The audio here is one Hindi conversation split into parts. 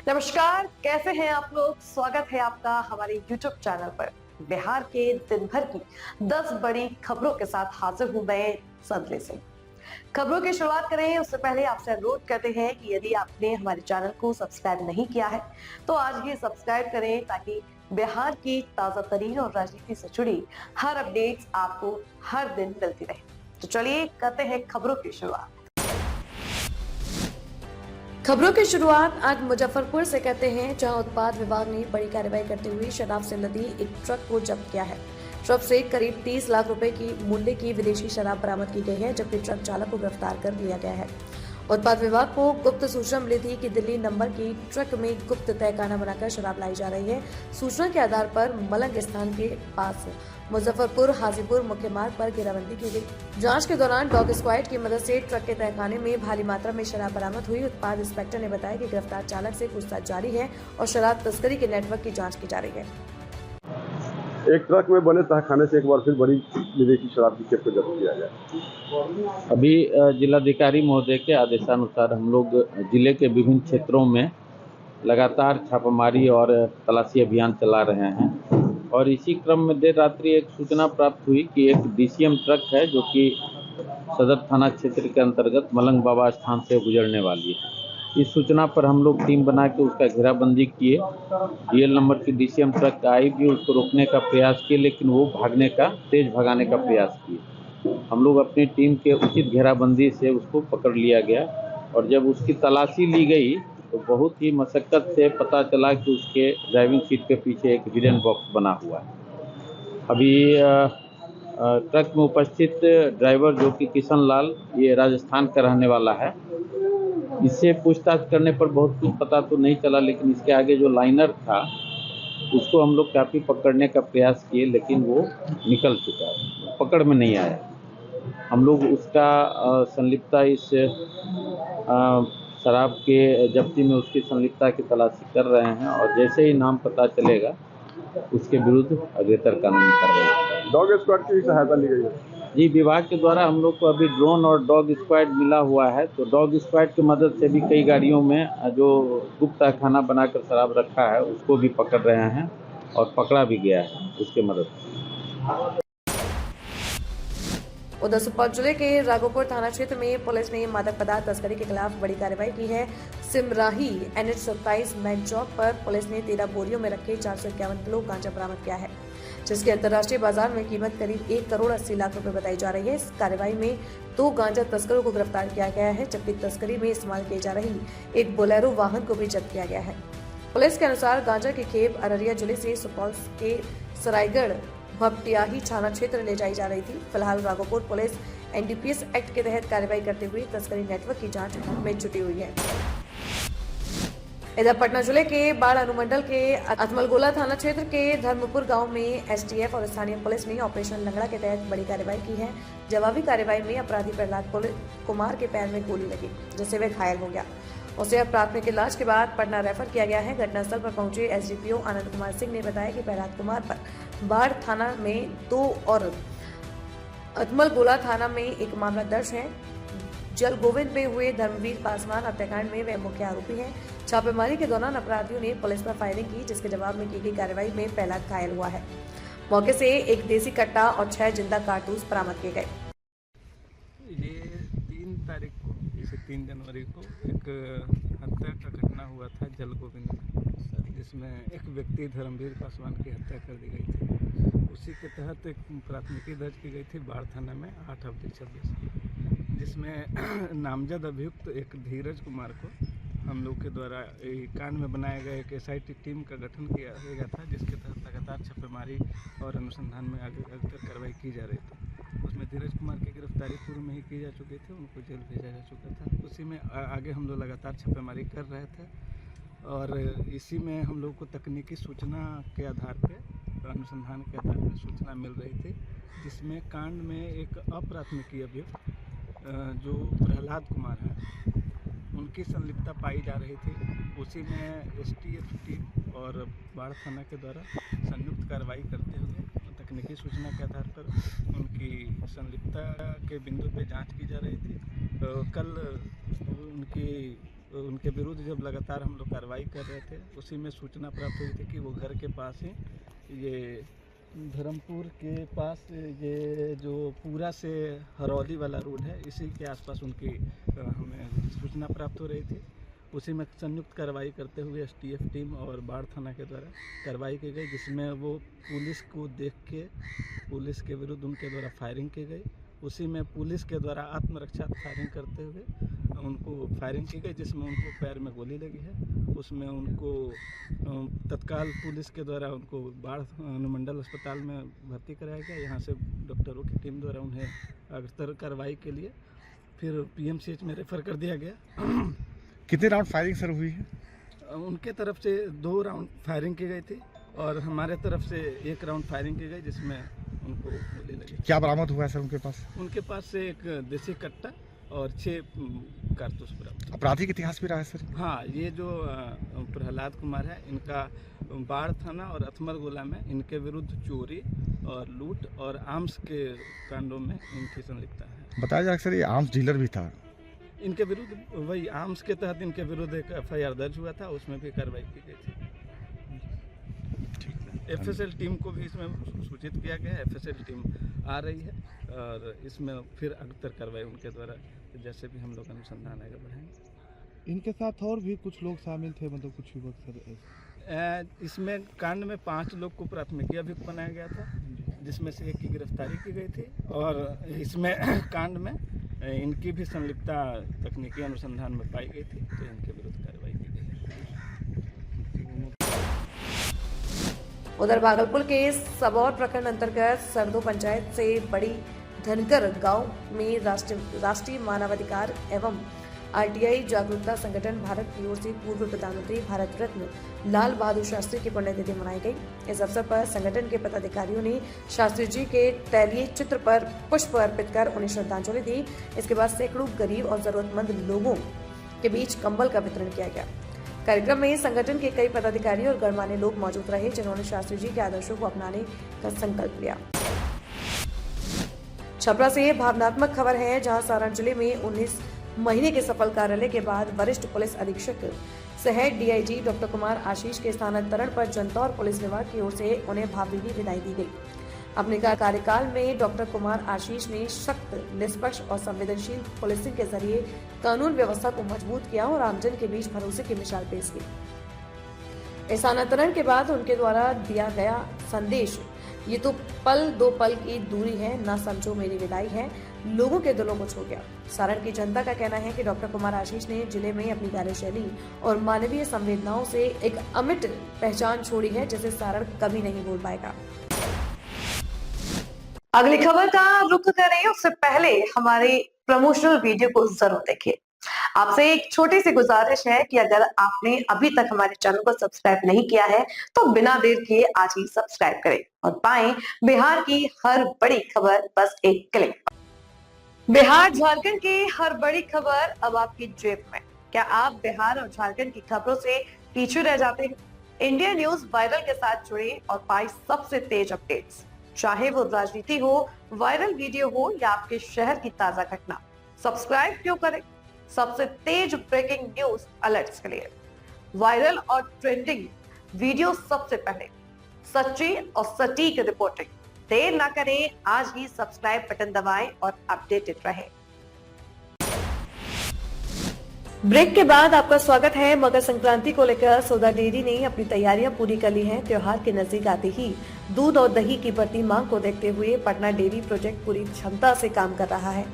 नमस्कार, कैसे हैं आप लोग। स्वागत है आपका हमारे YouTube चैनल पर। बिहार के दिन भर की 10 बड़ी खबरों के साथ हाजिर हूं मैं संदली सिंह। खबरों की शुरुआत करें उससे पहले आपसे अनुरोध करते हैं कि यदि आपने हमारे चैनल को सब्सक्राइब नहीं किया है तो आज ही सब्सक्राइब करें ताकि बिहार की ताजा तरीन और राजनीति से जुड़ी हर अपडेट्स आपको हर दिन मिलती रहे। तो चलिए करते हैं खबरों की शुरुआत। खबरों की शुरुआत आज मुजफ्फरपुर से कहते हैं, जहां उत्पाद विभाग ने बड़ी कार्रवाई करते हुए शराब से लदी एक ट्रक को जब्त किया है। ट्रक से करीब 30 लाख रुपए की मूल्य की विदेशी शराब बरामद की गई है, जबकि ट्रक चालक को गिरफ्तार कर लिया गया है। उत्पाद विभाग को गुप्त सूचना मिली थी कि दिल्ली नंबर की ट्रक में गुप्त तहखाना बनाकर शराब लाई जा रही है। सूचना के आधार पर मलंग स्थान के पास मुजफ्फरपुर हाजीपुर मुख्य मार्ग पर घेराबंदी की गई। जांच के दौरान डॉग स्क्वाड की मदद से ट्रक के तहखाने में भारी मात्रा में शराब बरामद हुई। उत्पाद इंस्पेक्टर ने बताया कि गिरफ्तार चालक से पूछताछ जारी है और शराब तस्करी के नेटवर्क की जाँच की जा रही है। एक ट्रक में बने तहखाने से एक बार फिर बड़ी विदेशी शराब की खेप को जब्त किया गया। अभी जिलाधिकारी महोदय के आदेशानुसार हम लोग जिले के विभिन्न क्षेत्रों में लगातार छापामारी और तलाशी अभियान चला रहे हैं और इसी क्रम में देर रात्रि एक सूचना प्राप्त हुई कि एक डीसीएम ट्रक है जो कि सदर थाना क्षेत्र के अंतर्गत मलंग बाबा स्थान से गुजरने वाली है। इस सूचना पर हम लोग टीम बना के उसका घेराबंदी किए। डीएल नंबर की डीसीएम ट्रक आई भी, उसको रोकने का प्रयास किए लेकिन वो तेज भगाने का प्रयास किए। हम लोग अपनी टीम के उचित घेराबंदी से उसको पकड़ लिया गया और जब उसकी तलाशी ली गई तो बहुत ही मशक्कत से पता चला कि उसके ड्राइविंग सीट के पीछे एक हिडन बॉक्स बना हुआ है। अभी ट्रक में उपस्थित ड्राइवर जो कि किशन लाल, ये राजस्थान का रहने वाला है, इससे पूछताछ करने पर बहुत कुछ पता तो नहीं चला, लेकिन इसके आगे जो लाइनर था उसको हम लोग काफ़ी पकड़ने का प्रयास किए लेकिन वो निकल चुका है, पकड़ में नहीं आया। हम लोग उसका संलिप्तता इस शराब के जब्ती में उसकी संलिप्तता की तलाशी कर रहे हैं और जैसे ही नाम पता चलेगा उसके विरुद्ध अग्रेतर कानूनी कार्रवाई। डॉग स्क्वाड की सहायता ली गई है जी, विभाग के द्वारा हम लोग को अभी ड्रोन और डॉग स्क्वाड मिला हुआ है, तो डॉग स्क्वाड की मदद से भी कई गाड़ियों में जो गुप्त तहखाना बनाकर शराब रखा है उसको भी पकड़ रहे हैं और पकड़ा भी गया है उसके मदद से। उधर सुपौल जिले के राघोपुर थाना क्षेत्र में पुलिस ने मादक पदार्थ तस्करी के खिलाफ बड़ी कार्रवाई की है। सिमराही NH 27 मेन चौक पर पुलिस ने 13 बोरियों में रखे 451 किलो गांजा बरामद किया है, जिसकी अंतर्राष्ट्रीय बाजार में कीमत करीब 1 करोड़ 80 लाख रुपए बताई जा रही है। इस कार्रवाई में 2 गांजा तस्करों को गिरफ्तार किया गया है, जबकि तस्करी में इस्तेमाल की जा रही एक बोलेरो वाहन को भी जब्त किया गया है। पुलिस के अनुसार गांजा की खेप अररिया जिले से सुपौल के सरायगढ़ भपटियाही थाना क्षेत्र ले जाई जा रही थी। फिलहाल राघोपुर पुलिस NDPS एक्ट के तहत कार्रवाई करते हुए तस्करी नेटवर्क की जांच में जुटी हुई है। इधर पटना जिले के बाढ़ अनुमंडल के अथमलगोला थाना क्षेत्र के धर्मपुर गांव में STF और स्थानीय पुलिस ने ऑपरेशन लंगड़ा के तहत बड़ी कार्रवाई की है। जवाबी कार्रवाई में अपराधी प्रहलाद कुमार के पैर में गोली लगी, जिससे वह घायल हो गया। उसे अब प्राथमिक इलाज के बाद पटना रेफर किया गया है। घटनास्थल पर पहुंचे SDPO आनंद कुमार सिंह ने बताया कि प्रहलाद कुमार पर बाढ़ थाना में 2 और अथमलगोला थाना में 1 मामला दर्ज है। जल गोविंद में हुए धर्मवीर पासवान हत्याकांड में वे मुख्य आरोपी हैं। छापेमारी के दौरान अपराधियों ने पुलिस पर फायरिंग की, जिसके जवाब में की गई कार्रवाई में प्रहलाद घायल हुआ है। मौके से एक देसी कट्टा और 6 जिंदा कारतूस बरामद किए गए। ये 3 तारीख को, जैसे 3 जनवरी को एक हत्या का घटना हुआ था जल गोविंद में, जिसमें एक व्यक्ति धर्मवीर पासवान की हत्या कर दी गई थी। उसी के तहत एक प्राथमिकी दर्ज की गई थी बाढ़ थाना में 8/26, जिसमें नामजद अभियुक्त एक धीरज कुमार को हम लोग के द्वारा कांड में बनाए गए एक SIT टीम का गठन किया गया था, जिसके तहत लगातार छापेमारी और अनुसंधान में आगे कार्रवाई की जा रही थी। उसमें धीरज कुमार की गिरफ्तारी पूर्व में ही की जा चुकी थी, उनको जेल भेजा जा चुका था। उसी में आगे हम लोग लगातार छापेमारी कर रहे थे और इसी में हम लोग को तकनीकी सूचना के आधार पे, अनुसंधान के आधार पर सूचना मिल रही थी, जिसमें कांड में एक अप्राथमिकी अभियुक्त जो प्रहलाद कुमार है उनकी संलिप्तता पाई जा रही थी। उसी में STF टीम और बाढ़ थाना के द्वारा संयुक्त कार्रवाई करते हुए तकनीकी सूचना के आधार पर उनकी संलिप्तता के बिंदु पे जांच की जा रही थी। कल उनकी उनके विरुद्ध जब लगातार हम लोग कार्रवाई कर रहे थे, उसी में सूचना प्राप्त हुई थी कि वो घर के पास ही ये धर्मपुर के पास ये जो पूरा से हरौली वाला रोड है, इसी के आसपास उनकी हमें सूचना प्राप्त हो रही थी। उसी में संयुक्त कार्रवाई करते हुए एसटीएफ टीम और बाढ़ थाना के द्वारा कार्रवाई की गई, जिसमें वो पुलिस को देख के पुलिस के विरुद्ध उनके द्वारा फायरिंग की गई। उसी में पुलिस के द्वारा आत्मरक्षा फायरिंग करते हुए उनको फायरिंग की गई, जिसमें उनको पैर में गोली लगी है। उसमें उनको तत्काल पुलिस के द्वारा उनको बाढ़ अनुमंडल अस्पताल में भर्ती कराया गया। यहाँ से डॉक्टरों की टीम द्वारा उन्हें अग्रतर कार्रवाई के लिए फिर पीएमसीएच में रेफर कर दिया गया। कितने राउंड फायरिंग सर हुई है? उनके तरफ से 2 राउंड फायरिंग की गई थी और हमारे तरफ से 1 राउंड फायरिंग की गई, जिसमें उनको गोली लगी। क्या बरामद हुआ है सर उनके पास? उनके पास से एक देसी कट्टा और 6 कारतूस बरामद। आपराधिक इतिहास भी रहा है सर? हाँ, ये जो प्रहलाद कुमार है, इनका बाढ़ थाना और अथमलगोला में इनके विरुद्ध चोरी और लूट और आर्म्स के कांडों में इनकी संलिप्तता है। बताया जा सर ये आर्म्स डीलर भी था। इनके विरुद्ध वही आर्म्स के तहत इनके विरुद्ध एक एफआईआर दर्ज हुआ था, उसमें भी कार्रवाई की गई थी। एफएसएल टीम को भी इसमें सूचित किया गया है। एफएसएल टीम आ रही है और इसमें फिर अग्रतर कार्रवाई उनके द्वारा जैसे भी हम लोग अनुसंधान आगे बढ़ाएंगे। इनके साथ और भी कुछ लोग शामिल थे, मतलब कुछ युवक सर? इसमें कांड में 5 लोग को प्राथमिकी अभियुक्त बनाया गया था, जिसमें से 1 की गिरफ्तारी की गई थी और इसमें कांड में इनकी भी संलिप्तता तकनीकी अनुसंधान में पाई गई थी, तो इनके विरुद्ध कार्रवाई की गई है। उधर भागलपुर के सबौर प्रखंड अंतर्गत सरदो पंचायत से बड़ी धनकर गांव में राष्ट्रीय मानवाधिकार एवं आरटीआई जागरूकता संगठन भारत की ओर से पूर्व प्रधानमंत्री भारत रत्न लाल बहादुर शास्त्री की पुण्यतिथि मनाई गई। इस अवसर पर संगठन के पदाधिकारियों ने शास्त्री जी के तैलीय चित्र पर पुष्प अर्पित कर उन्हें श्रद्धांजलि दी। इसके बाद सैकड़ों गरीब और जरूरतमंद लोगों के बीच कंबल का वितरण किया गया। कार्यक्रम में संगठन के कई पदाधिकारी और गणमान्य लोग मौजूद रहे, जिन्होंने शास्त्री जी के आदर्शों को अपनाने का संकल्प लिया। छपरा से भावनात्मक खबर है, जहां सारण जिले में 19 महीने के सफल कार्यालय के बाद वरिष्ठ पुलिस अधीक्षक सह डीआईजी डॉक्टर कुमार आशीष के स्थानांतरण पर जनता और पुलिस विभाग की ओर से उन्हें भावभीनी विदाई दी गई। अपने कार्यकाल में डॉक्टर कुमार आशीष ने सख्त, निष्पक्ष और संवेदनशील पुलिसिंग के जरिए कानून व्यवस्था को मजबूत किया और आमजन के बीच भरोसे की मिसाल पेश की। स्थानांतरण के बाद उनके द्वारा दिया गया संदेश, ये तो पल 2 पल की दूरी है, ना समझो मेरी विदाई है, लोगों के दिलों को छू गया। सारण की जनता का कहना है कि डॉक्टर कुमार आशीष ने जिले में अपनी कार्यशैली और मानवीय संवेदनाओं से एक अमिट पहचान छोड़ी है, जिसे सारण कभी नहीं भूल पाएगा। अगली खबर का रुख करें उससे पहले हमारे प्रमोशनल वीडियो को जरूर देखिए। आपसे एक छोटी सी गुजारिश है कि अगर आपने अभी तक हमारे चैनल को सब्सक्राइब नहीं किया है तो बिना देर किए आज ही सब्सक्राइब करें और पाएं बिहार की हर बड़ी खबर बस एक क्लिक। बिहार झारखंड की हर बड़ी खबर अब आपकी जेब में। क्या आप बिहार और झारखंड की खबरों से पीछे रह जाते हैं? इंडिया न्यूज वायरल के साथ जुड़े और पाएं सबसे तेज अपडेट्स, चाहे वो राजनीति हो, वायरल वीडियो हो या आपके शहर की ताजा घटना। सब्सक्राइब क्यों करें? सबसे तेज ब्रेकिंग न्यूज अलर्ट्स के लिए, वायरल और ट्रेंडिंग वीडियो सबसे पहले, सच्ची और सटीक रिपोर्टिंग। देर ना करें, आज ही सब्सक्राइब बटन दबाएं और अपडेटेड रहें। ब्रेक के बाद आपका स्वागत है। मकर संक्रांति को लेकर सौदा डेयरी ने अपनी तैयारियां पूरी कर ली हैं। त्योहार के नजदीक आते ही दूध और दही की बढ़ती मांग को देखते हुए पटना डेयरी प्रोजेक्ट पूरी क्षमता से काम कर रहा है।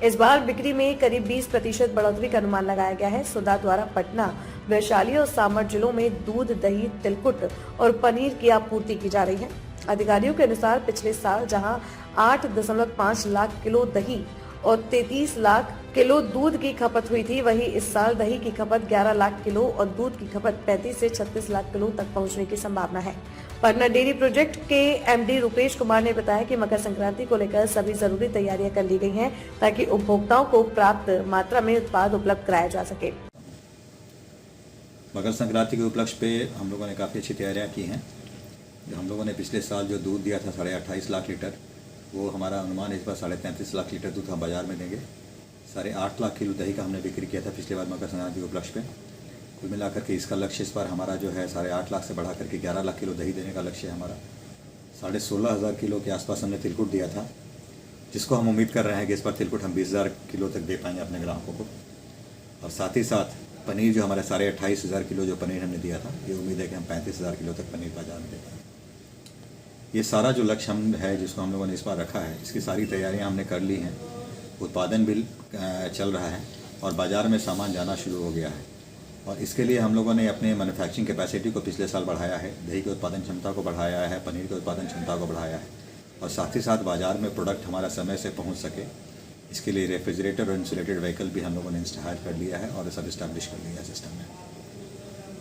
इस बार बिक्री में करीब 20% बढ़ोतरी का अनुमान लगाया गया है। सौदा द्वारा पटना, वैशाली और सामर जिलों में दूध, दही, तिलकुट और पनीर की आपूर्ति की जा रही है। अधिकारियों के अनुसार पिछले साल जहां 8.5 लाख किलो दही और 33 लाख किलो दूध की खपत हुई थी, वहीं इस साल दही की खपत 11 लाख किलो और दूध की खपत 35 से 36 लाख किलो तक पहुंचने की संभावना है। पटना डेयरी प्रोजेक्ट के एमडी रुपेश कुमार ने बताया कि मकर संक्रांति को लेकर सभी जरूरी तैयारियां कर ली गई हैं ताकि उपभोक्ताओं को प्राप्त मात्रा में उत्पाद उपलब्ध कराया जा सके। मकर संक्रांति के उपलक्ष्य पे हम लोगों ने काफ़ी अच्छी तैयारियां की हैं। हम लोगों ने पिछले साल जो दूध दिया था 28.5 लाख लीटर, वो हमारा अनुमान इस बार 33.5 लाख लीटर दूध हम बाजार में देंगे। 8.5 लाख किलो दही का हमने बिक्री किया था पिछले बार मकर संक्रांति के उपलक्ष्य पे। कुल मिलाकर के इसका लक्ष्य इस बार हमारा जो है 8.5 लाख से बढ़ा करके 11 लाख किलो दही देने का लक्ष्य है हमारा। 16,500 किलो के आसपास हमने तिलकुट दिया था, जिसको हम उम्मीद कर रहे हैं कि इस बार तिलकुट हम 20,000 किलो तक दे पाएंगे अपने ग्राहकों को। और साथ ही साथ पनीर जो हमारे 28,500 किलो जो पनीर हमने दिया था, ये उम्मीद है कि हम 35,000 किलो तक पनीर बाजार में दे पाएंगे। ये सारा जो लक्ष्य हम है जिसको हम लोगों ने इस बार रखा है, इसकी सारी तैयारियां हमने कर ली हैं। उत्पादन भी चल रहा है और बाज़ार में सामान जाना शुरू हो गया है। और इसके लिए हम लोगों ने अपने मैन्युफैक्चरिंग कैपेसिटी को पिछले साल बढ़ाया है, दही के उत्पादन क्षमता को बढ़ाया है, पनीर के उत्पादन क्षमता को बढ़ाया है और साथ ही साथ बाज़ार में प्रोडक्ट हमारा समय से पहुंच सके, इसके लिए रेफ्रिजरेटर और इंसुलेटेड व्हीकल भी हम लोगों ने हायर कर लिया है और सब इस्टेब्लिश कर लिया है सिस्टम में।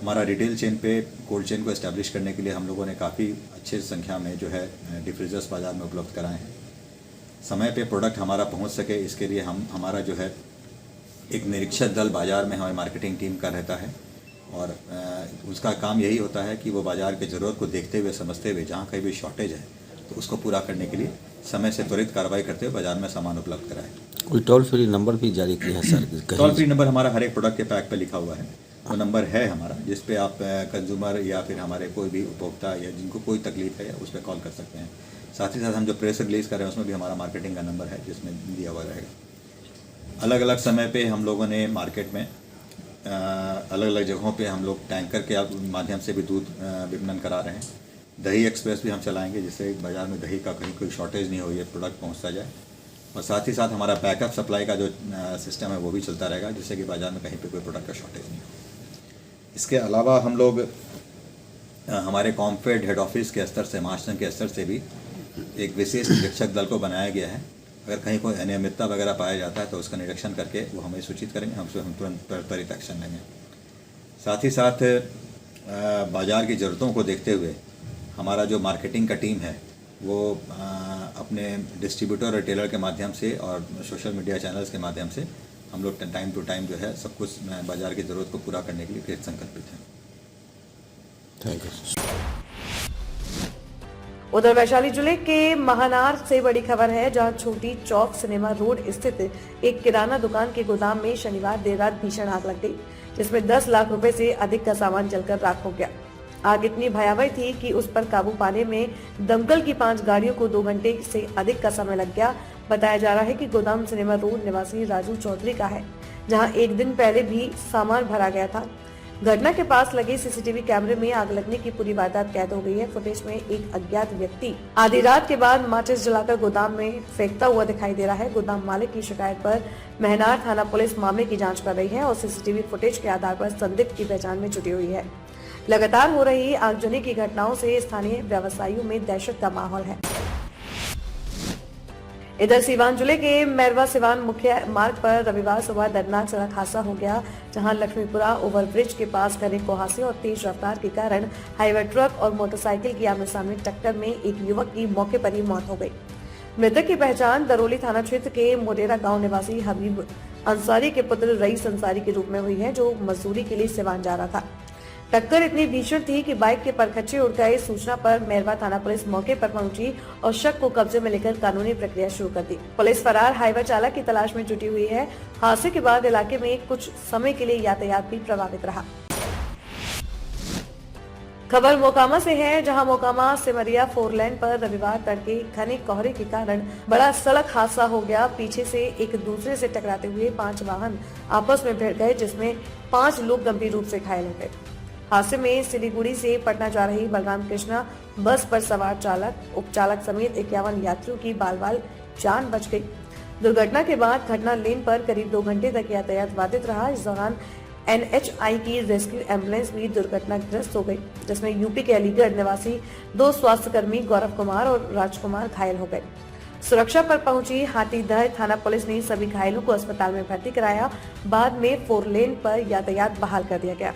हमारा रिटेल चेन पे कोल्ड चेन को इस्टेब्लिश करने के लिए हम लोगों ने काफ़ी अच्छी संख्या में जो है डिफ्रीजर्स बाज़ार में उपलब्ध कराए हैं। समय पे प्रोडक्ट हमारा पहुंच सके, इसके लिए हमारा जो है एक निरीक्षक दल बाज़ार में हमारी मार्केटिंग टीम का रहता है और उसका काम यही होता है कि वो बाज़ार की ज़रूरत को देखते हुए, समझते हुए, जहाँ कहीं भी शॉर्टेज है तो उसको पूरा करने के लिए समय से त्वरित कार्रवाई करते हुए बाज़ार में सामान उपलब्ध कराए। कोई टोल फ्री नंबर भी जारी किया है सर? टोल फ्री नंबर हमारा हर एक प्रोडक्ट के पैक पे लिखा हुआ है, वो नंबर है हमारा, जिस पे आप कंज्यूमर या फिर हमारे कोई भी उपभोक्ता या जिनको कोई तकलीफ है उस पर कॉल कर सकते हैं। साथ ही साथ हम जो प्रेस रिलीज़ कर रहे हैं उसमें भी हमारा मार्केटिंग का नंबर है जिसमें दिया हुआ रहेगा। अलग अलग समय पे हम लोगों ने मार्केट में अलग अलग जगहों पे हम लोग टैंकर के माध्यम से भी दूध विपणन करा रहे हैं। दही एक्सप्रेस भी हम चलाएंगे जिससे बाज़ार में दही का कहीं कोई शॉर्टेज नहीं हो, ये प्रोडक्ट पहुंचता जाए। और साथ ही साथ हमारा बैकअप सप्लाई का जो सिस्टम है वो भी चलता रहेगा जिससे कि बाज़ार में कहीं पे कोई प्रोडक्ट का शॉर्टेज नहीं हो। इसके अलावा हम लोग हमारे कॉम्फेड हेड ऑफिस के स्तर से, महासंघ के स्तर से भी एक विशेष निरीक्षक दल को बनाया गया है। अगर कहीं कोई अनियमितता वगैरह पाया जाता है तो उसका निरीक्षण करके वो हमें सूचित करेंगे, हम तुरंत त्वरित एक्शन लेंगे। साथ ही साथ बाज़ार की ज़रूरतों को देखते हुए हमारा जो मार्केटिंग का टीम है वो अपने डिस्ट्रीब्यूटर और टेलर के माध्यम से और सोशल मीडिया चैनल्स के माध्यम से हम लोग टाइम टू टाइम जो है सब कुछ बाज़ार की ज़रूरत को पूरा करने के लिए कृत संकल्पित हैं। Thank you. उधर वैशाली जिले के महानार से बड़ी खबर है, जहां छोटी चौक सिनेमा रोड स्थित एक किराना दुकान के गोदाम में शनिवार देर रात भीषण आग लग गई, जिसमें 10 लाख रुपए से अधिक का सामान जलकर राख हो गया। आग इतनी भयावह थी कि उस पर काबू पाने में दमकल की 5 गाड़ियों को 2 घंटे से अधिक का समय लग गया। बताया जा रहा है कि गोदाम सिनेमा रोड निवासी राजू चौधरी का है, जहां एक दिन पहले भी सामान भरा गया था। घटना के पास लगे सीसीटीवी कैमरे में आग लगने की पूरी वारदात कैद हो गई है। फुटेज में एक अज्ञात व्यक्ति आधी रात के बाद माचिस जलाकर गोदाम में फेंकता हुआ दिखाई दे रहा है। गोदाम मालिक की शिकायत पर महनार थाना पुलिस मामले की जांच कर रही है और सीसीटीवी फुटेज के आधार पर संदिग्ध की पहचान में जुटी हुई है। लगातार हो रही आगजनी की घटनाओं से स्थानीय व्यवसायियों में दहशत का माहौल है। इधर सीवान जिले के मैरवा सिवान मुख्य मार्ग पर रविवार सुबह दर्दनाक सड़क हादसा हो गया, जहां लक्ष्मीपुरा ओवरब्रिज के पास घने कुहासे और तेज रफ्तार के कारण हाईवे ट्रक और मोटरसाइकिल की आमने सामने टक्कर में एक युवक की मौके पर ही मौत हो गई। मृतक की पहचान दरोली थाना क्षेत्र के मोटेरा गांव निवासी हबीब अंसारी के पुत्र रईस अंसारी के रूप में हुई है, जो मजदूरी के लिए सिवान जा रहा था। टक्कर इतनी भीषण थी कि बाइक के परखच्चे उड़ गए। सूचना पर मैरवा थाना पुलिस मौके पर पहुंची और शक को कब्जे में लेकर कानूनी प्रक्रिया शुरू कर दी। पुलिस फरार हाईवे चालक की तलाश में जुटी हुई है। हादसे के बाद इलाके में कुछ समय के लिए यातायात भी प्रभावित रहा। खबर मोकामा से है, जहां मोकामा सिमरिया 4 लेन पर रविवार तड़के घने कोहरे के कारण बड़ा सड़क हादसा हो गया। पीछे से एक दूसरे से टकराते हुए 5 वाहन आपस में भिड़ गए, जिसमें 5 लोग गंभीर रूप से घायल हो गए। हादसे में सिलीगुड़ी से पटना जा रही बलराम कृष्णा बस पर सवार चालक, उपचालक समेत 51 यात्रियों की बाल जान बच गई। दुर्घटना के बाद घटना लेन पर करीब 2 घंटे तक यातायात बाधित रहा। इस दौरान NHI की रेस्क्यू एम्बुलेंस भी दुर्घटनाग्रस्त हो गई, जिसमें यूपी के अलीगढ़ निवासी 2 स्वास्थ्यकर्मी गौरव कुमार और राजकुमार घायल हो गए। सुरक्षा पर पहुंची हाथीदह थाना पुलिस ने सभी घायलों को अस्पताल में भर्ती कराया। बाद में 4 लेन पर यातायात बहाल कर दिया गया।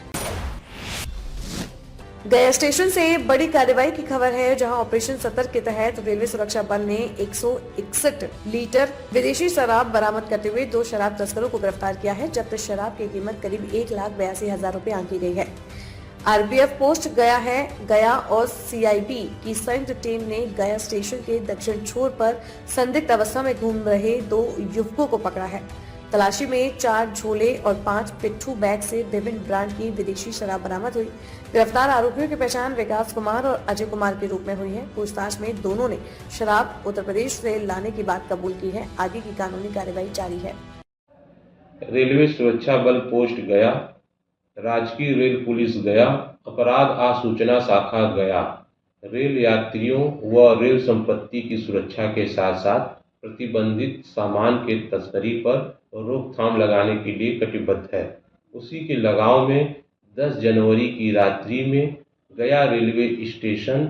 गया स्टेशन से बड़ी कार्रवाई की खबर है, जहां ऑपरेशन सतर्क के तहत रेलवे सुरक्षा बल ने 161 लीटर विदेशी शराब बरामद करते हुए 2 शराब तस्करों को गिरफ्तार किया है। जब्त शराब की कीमत करीब 1,82,000 रुपए आंकी गई है। RPF पोस्ट गया है। गया और CIB की संयुक्त टीम ने गया स्टेशन के दक्षिण छोर पर संदिग्ध अवस्था में घूम रहे 2 युवकों को पकड़ा है। तलाशी में 4 झोले और 5 पिट्ठू बैग से विभिन्न ब्रांड की विदेशी शराब बरामद हुई। गिरफ्तार आरोपियों की पहचान विकास कुमार और अजय कुमार के रूप में हुई है। पूछताछ में दोनों ने शराब उत्तर प्रदेश से लाने की बात कबूल की है। आगे की कानूनी कार्रवाई जारी है। रेलवे सुरक्षा बल पोस्ट गया, राजकीय रेल पुलिस गया, अपराध आसूचना शाखा गया रेल यात्रियों व रेल संपत्ति की सुरक्षा के साथ साथ प्रतिबंधित सामान के तस्करी पर रोकथाम लगाने के लिए कटिबद्ध है। उसी के लगाव में 10 जनवरी की रात्रि में गया रेलवे स्टेशन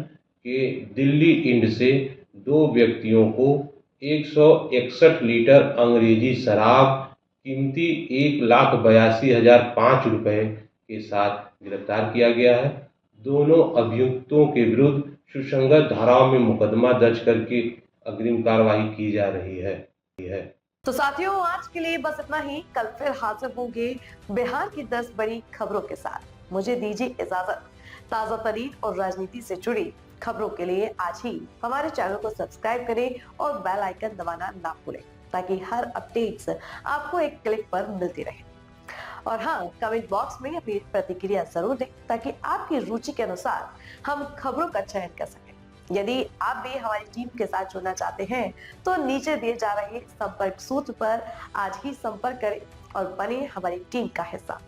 के दिल्ली इंड से 2 व्यक्तियों को 161 लीटर अंग्रेजी शराब कीमती 1,82,005 रुपए के साथ गिरफ्तार किया गया है। दोनों अभियुक्तों के विरुद्ध सुसंगत धाराओं में मुकदमा दर्ज करके अग्रिम कार्रवाई की जा रही है। तो साथियों, आज के लिए बस इतना ही। कल फिर हाजिर होंगे बिहार की 10 बड़ी खबरों के साथ। मुझे दीजिए इजाजत। ताजा तरीन और राजनीति से जुड़ी खबरों के लिए आज ही हमारे चैनल को सब्सक्राइब करें और बेल आइकन दबाना ना भूलें, ताकि हर अपडेट्स आपको एक क्लिक पर मिलती रहे। और हाँ, कमेंट बॉक्स में अपनी प्रतिक्रिया जरूर दें, ताकि आपकी रुचि के अनुसार हम खबरों का चयन कर सकें। यदि आप भी हमारी टीम के साथ जुड़ना चाहते हैं तो नीचे दिए जा रहे संपर्क सूत्र पर आज ही संपर्क करें और बने हमारी टीम का हिस्सा।